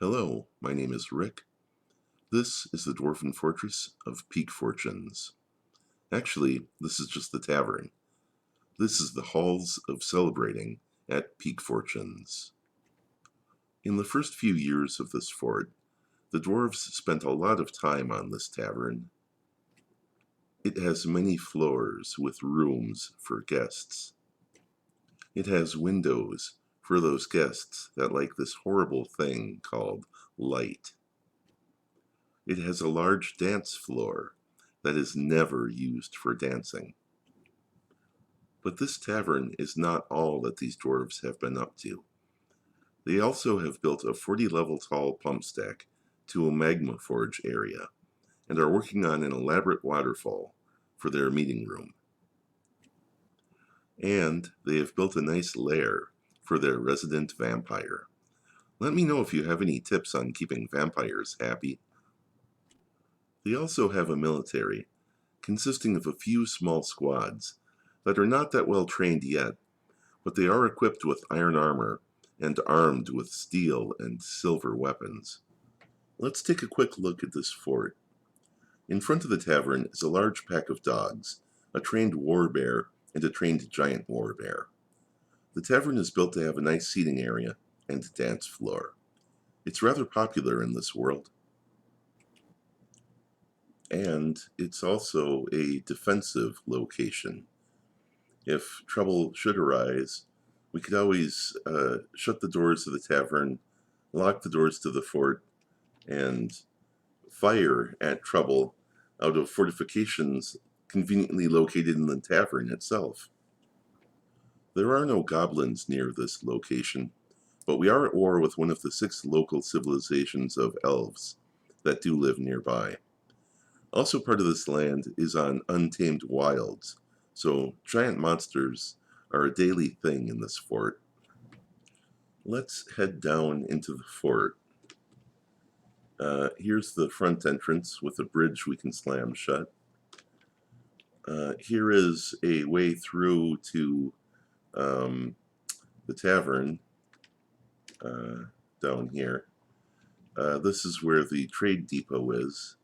Hello, my name is Rick. This is the Dwarven Fortress of Peakfortunes. Actually, this is just the Tavern. This is the Halls of Celebrating at Peakfortunes. In the first few years of this fort, the dwarves spent a lot of time on this tavern. It has many floors with rooms for guests. It has windows for those guests that like this horrible thing called light. It has a large dance floor that is never used for dancing. But this tavern is not all that these dwarves have been up to. They also have built a 40-level tall pump stack to a magma forge area, and are working on an elaborate waterfall for their meeting room. And they have built a nice lair for their resident vampire. Let me know if you have any tips on keeping vampires happy. They also have a military, consisting of a few small squads that are not that well trained yet, but they are equipped with iron armor and armed with steel and silver weapons. Let's take a quick look at this fort. In front of the tavern is a large pack of dogs, a trained war bear, and a trained giant war bear. The tavern is built to have a nice seating area and dance floor. It's rather popular in this world. And it's also a defensive location. If trouble should arise, we could always shut the doors of the tavern, lock the doors to the fort, and fire at trouble out of fortifications conveniently located in the tavern itself. There are no goblins near this location, but we are at war with one of the 6 local civilizations of elves that do live nearby. Also part of this land is on untamed wilds, so giant monsters are a daily thing in this fort. Let's head down into the fort. Here's the front entrance with a bridge we can slam shut. Here is a way through to the tavern down here. This is where the trade depot is.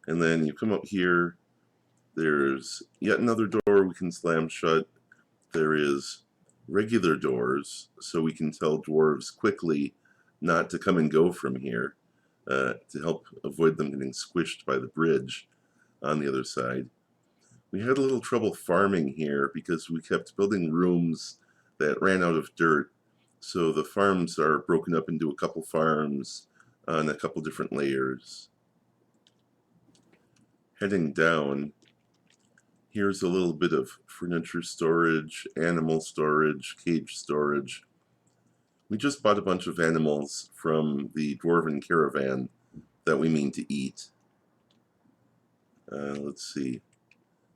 And then you come up here, there's yet another door we can slam shut. There is regular doors, so we can tell dwarves quickly not to come and go from here, to help avoid them getting squished by the bridge on the other side. We had a little trouble farming here because we kept building rooms that ran out of dirt, so the farms are broken up into a couple farms on a couple different layers. Heading down, here's a little bit of furniture storage, animal storage, cage storage. We just bought a bunch of animals from the Dwarven caravan that we mean to eat. Let's see.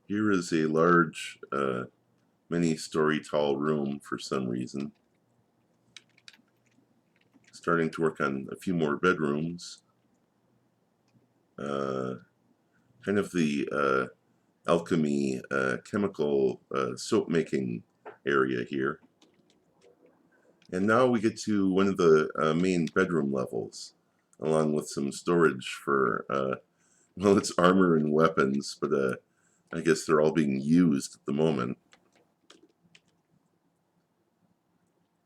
Here is a large, many-story tall room for some reason. Starting to work on a few more bedrooms. Kind of the alchemy, chemical soap making area here. And now we get to one of the main bedroom levels, along with some storage for, well, it's armor and weapons, but I guess they're all being used at the moment.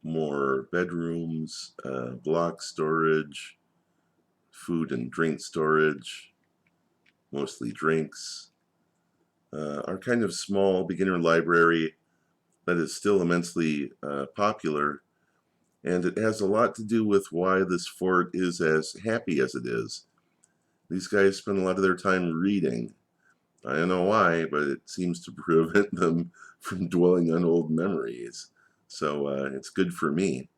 More bedrooms, block storage, food and drink storage, mostly drinks. Our kind of small beginner library that is still immensely popular, and it has a lot to do with why this fort is as happy as it is. These guys spend a lot of their time reading. I don't know why, but it seems to prevent them from dwelling on old memories. So it's good for me.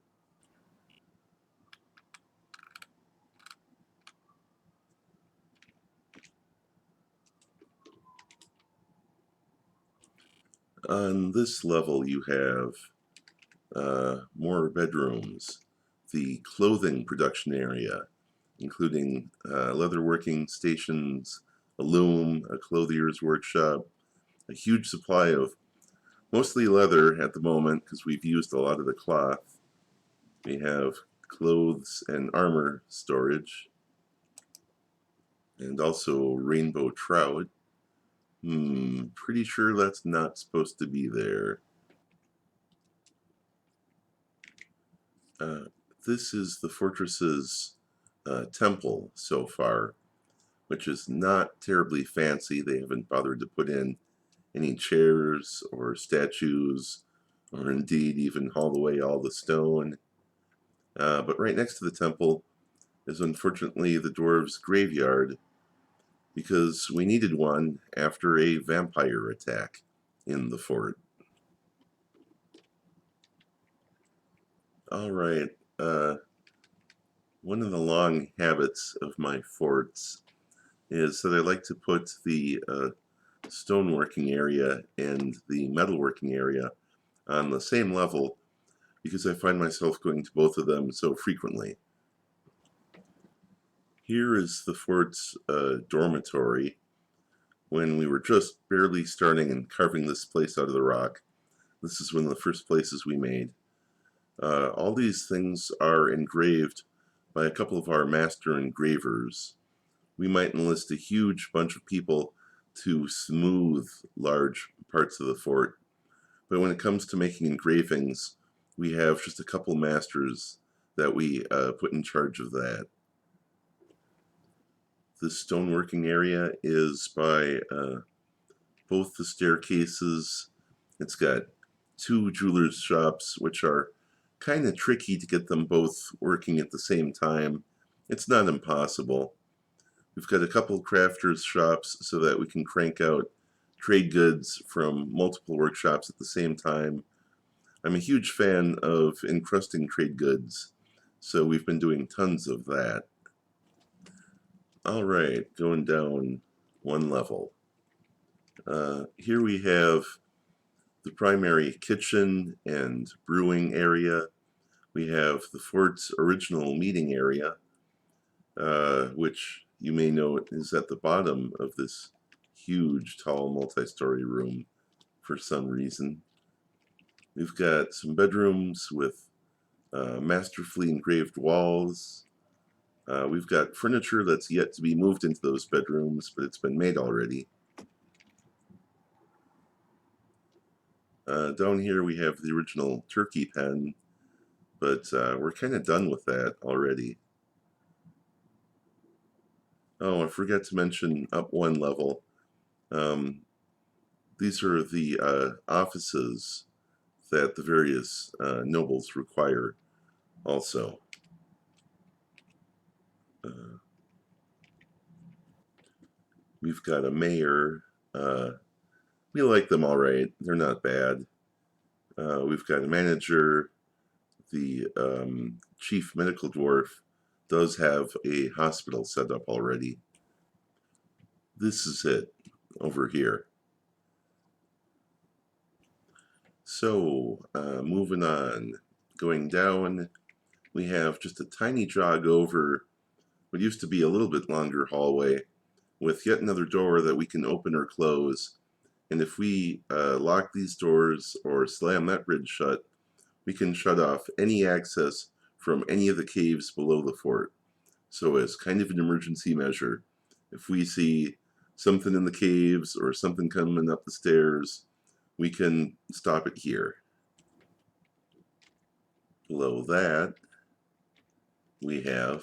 On this level you have more bedrooms, the clothing production area, including leatherworking stations, a loom, a clothier's workshop, a huge supply of mostly leather at the moment because we've used a lot of the cloth. We have clothes and armor storage, and also rainbow trout. Pretty sure that's not supposed to be there. This is the fortress's temple so far, which is not terribly fancy. They haven't bothered to put in any chairs or statues, or indeed even haul away all the stone. But right next to the temple is unfortunately the dwarves' graveyard, because we needed one after a vampire attack in the fort. Alright, one of the long habits of my forts is that I like to put the stoneworking area and the metalworking area on the same level, because I find myself going to both of them so frequently. Here is the fort's dormitory. When we were just barely starting and carving this place out of the rock, this is one of the first places we made. All these things are engraved by a couple of our master engravers. We might enlist a huge bunch of people to smooth large parts of the fort, but when it comes to making engravings, we have just a couple masters that we put in charge of that. The stoneworking area is by both the staircases. It's got two jewelers' shops, which are kind of tricky to get them both working at the same time. It's not impossible. We've got a couple crafters' shops so that we can crank out trade goods from multiple workshops at the same time. I'm a huge fan of encrusting trade goods, so we've been doing tons of that. Alright, going down one level. Here we have the primary kitchen and brewing area. We have the fort's original meeting area, which you may note is at the bottom of this huge, tall, multi-story room for some reason. We've got some bedrooms with masterfully engraved walls. We've got furniture that's yet to be moved into those bedrooms, but it's been made already. Down here we have the original turkey pen, but we're kind of done with that already. Oh, I forgot to mention up one level. These are the offices that the various nobles require also. We've got a mayor. We like them all right. They're not bad. We've got a manager. The chief medical dwarf does have a hospital set up already. This is it over here. So, moving on. Going down, we have just a tiny jog over what used to be a little bit longer hallway with yet another door that we can open or close. And if we lock these doors or slam that bridge shut, we can shut off any access from any of the caves below the fort. So as kind of an emergency measure, if we see something in the caves or something coming up the stairs, we can stop it here. Below that, we have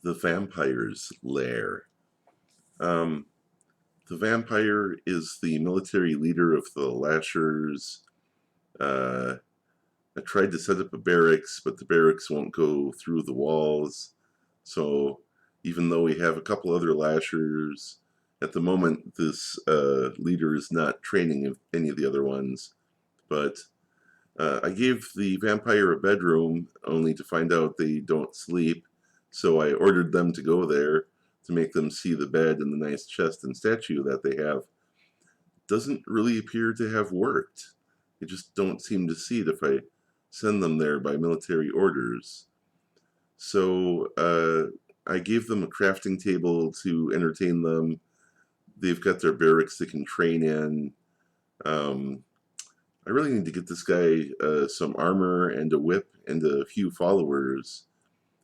the vampire's lair. The vampire is the military leader of the Lashers. I tried to set up a barracks, but the barracks won't go through the walls. So even though we have a couple other Lashers, at the moment this leader is not training any of the other ones. But I gave the vampire a bedroom only to find out they don't sleep, so I ordered them to go there to make them see the bed and the nice chest and statue that they have. Doesn't really appear to have worked. They just don't seem to see it if I send them there by military orders. So I gave them a crafting table to entertain them. They've got their barracks they can train in. I really need to get this guy some armor and a whip and a few followers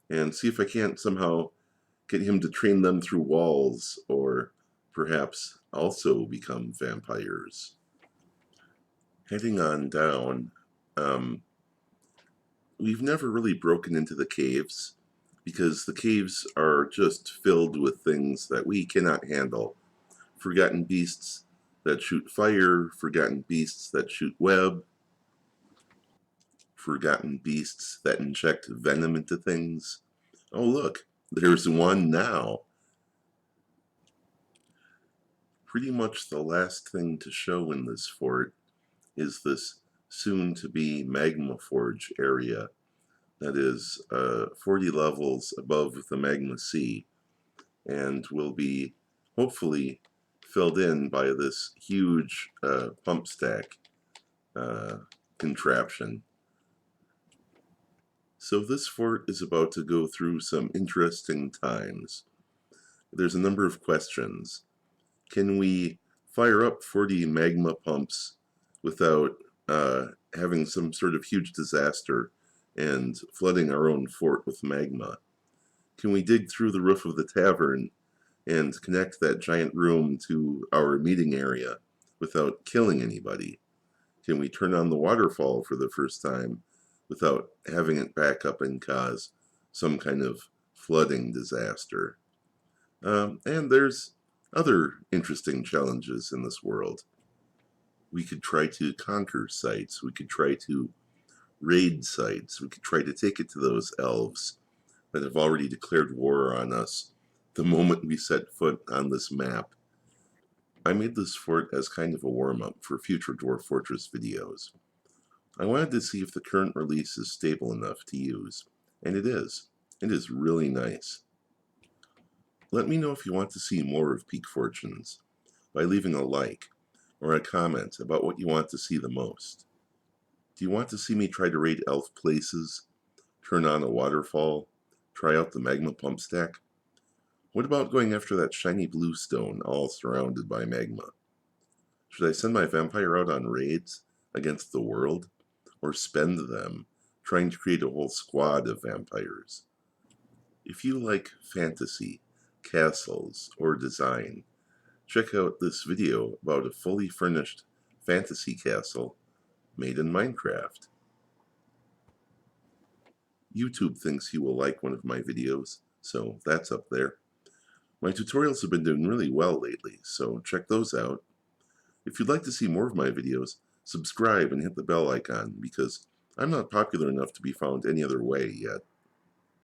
and see if I can't somehow get him to train them through walls or perhaps also become vampires. Heading on down, um, we've never really broken into the caves because the caves are just filled with things that we cannot handle. Forgotten beasts that shoot fire, forgotten beasts that shoot web, forgotten beasts that inject venom into things. Oh, look, there's one now. Pretty much the last thing to show in this fort is this soon-to-be magma forge area that is 40 levels above the magma sea and will be hopefully filled in by this huge pump stack contraption. So this fort is about to go through some interesting times. There's a number of questions. Can we fire up 40 magma pumps without having some sort of huge disaster and flooding our own fort with magma? Can we dig through the roof of the tavern and connect that giant room to our meeting area without killing anybody? Can we turn on the waterfall for the first time without having it back up and cause some kind of flooding disaster? And there's other interesting challenges in this world. We could try to conquer sites. We could try to raid sites. We could try to take it to those elves that have already declared war on us the moment we set foot on this map. I made this fort as kind of a warm-up for future Dwarf Fortress videos. I wanted to see if the current release is stable enough to use, and it is. It is really nice. Let me know if you want to see more of Peakfortunes by leaving a like or a comment about what you want to see the most. Do you want to see me try to raid elf places, turn on a waterfall, try out the magma pump stack? What about going after that shiny blue stone all surrounded by magma? Should I send my vampire out on raids against the world, or spend them trying to create a whole squad of vampires? If you like fantasy, castles, or design, check out this video about a fully furnished fantasy castle made in Minecraft. YouTube thinks you will like one of my videos, so that's up there. My tutorials have been doing really well lately, so check those out. If you'd like to see more of my videos, subscribe and hit the bell icon because I'm not popular enough to be found any other way yet.